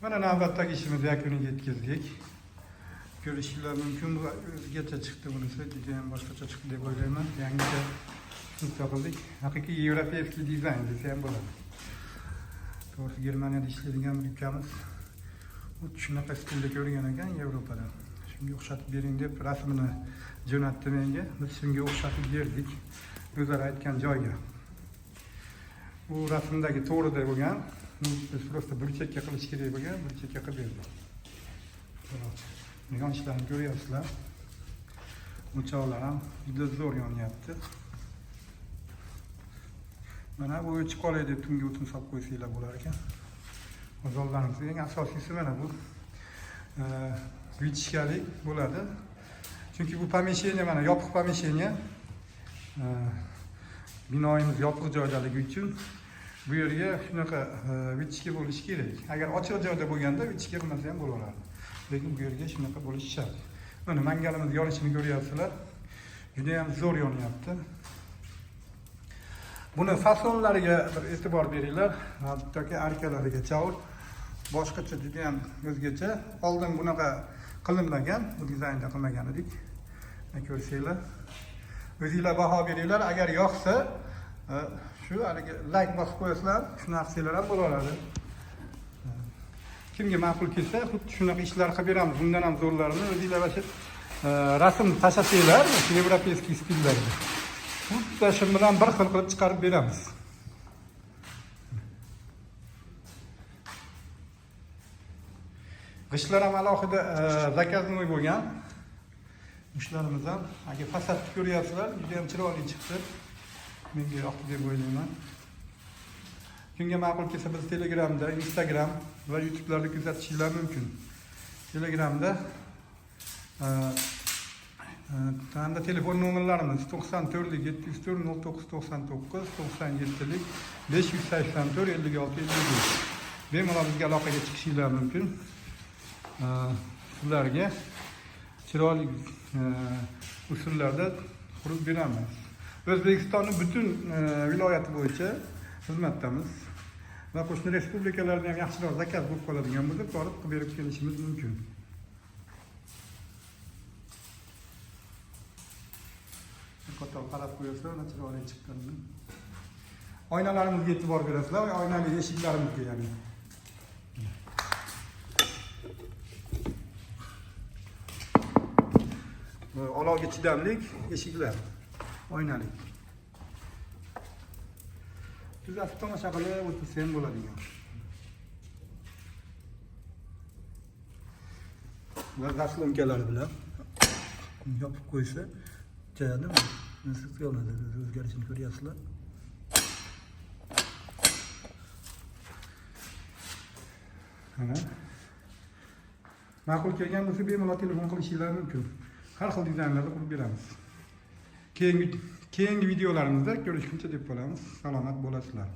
Mana navbatdagi ishimiz yakuniga yetkazdik. Ko'rishinglar mumkin, bu o'zgacha chiqdi bunisi, juda ham boshqacha chiqdi deb o'ylayman. Yangicha usul topildik. Haqiqiy yevropeyskiy dizayn desa ham bo'ladi. To'g'risi Germaniyada ishlaydigan bir ukamiz shunaqa stilda ko'rgan ekan Yevropada. Shunga o'xshatib bering deb rasmini jo'natdi menga. Biz shunga o'xshatib berdik. O'zlari aytgan joyga. Bu rasmdagi to'g'rida bo'lgan. Biz просто burchakka qilish kerak bo'lgan, burchakka qilib berdik. Yonishlarni ko'ryapsizlar. O'choqlar ham juda zo'r yonyapti. Mana bu o'chib qolay deb tungi o'tin solib qo'ysanglar bo'lar ekan. Ozorlarimiz eng asosiysi mana bu vichkalik bo'ladi. Chunki bu помещение mana yopiq помещение. Binoyimiz yopiq joydaligi uchun bu yerga shunaqa vichka bo'lishi kerak. Agar ochiq joyda bo'lganda vichka qilmasa ham bo'laveradi. Lekin bu yerga shunaqa bo'lishi shart. Mana mangalimiz yonishini ko'ryapsizlar. Juda ham zo'r yonyapti. Buni fasonlariga bir e'tibor beringlar. Hattoki arkalariga chavur. Boshqacha juda ham o'zgacha. Oldin bunaqa qilinmagan, bu dizaynda qilmagan edik. Ko'rsanglar. O'zingizlar baho beringlar. Agar yoqsa, shu haligi like bosib qo'yasizlar, shunaqa qilsalar ham bo'laveradi. Kimga ma'qul kelsa, xuddi shunaqa ishlar qilib beramiz. Bundan ham zo'rlarini o'zingizlar shu rasm tashlasanglar, shu yevropeyskiy stillarda. Xuddi shu bilan bir xil qilib chiqarib beramiz. G'ishlar ham alohida zakaznoy bo'lgan. Ishlarimiz ham, agar fasadni ko'ryapsizlar, juda ham chiroyli chiqdi. Menga yoqdi deb o'ylayman. Kimga ma'qul kelsa biz Telegramda, Instagram va YouTube'larda kuzatishingiz mumkin. Telegramda hamda telefon nomerlarimiz 94 704 0999 97 584 56 55. Bemalol bizga aloqaga chiqishingiz mumkin. Sizlarga chiroyli usullarda qurib beramiz. O'zbekistonning butun viloyati bo'yicha xizmatdamiz va qo'shni respublikalarda ham yaxshiroq zakaz bo'lib qoladigan bo'lsa, borib qilib berib kelishimiz mumkin. Qator qarab qo'yasizlar, chiroyli chiqqanini. Oynalarimizga e'tibor berasizlar, oynali eshiklarimizga ya'ni. Olovga chidamlik eshiklar, oynalik. Tuzatib tomosha qilib o'tirsa ham bo'ladigan. Va zaslonkalari bilan yopib qo'ysa, joyadimi? Nasib qiladi, o'zgarishini ko'ryapsizlar. Mana ma'qul kelgan bo'lsa, bemalol telefon qilishingiz mumkin. Har xil dizaynlarda qilib beramiz. Keyingi videolarimizda ko'rishguncha deb qolamiz. Salomat bo'lasizlar.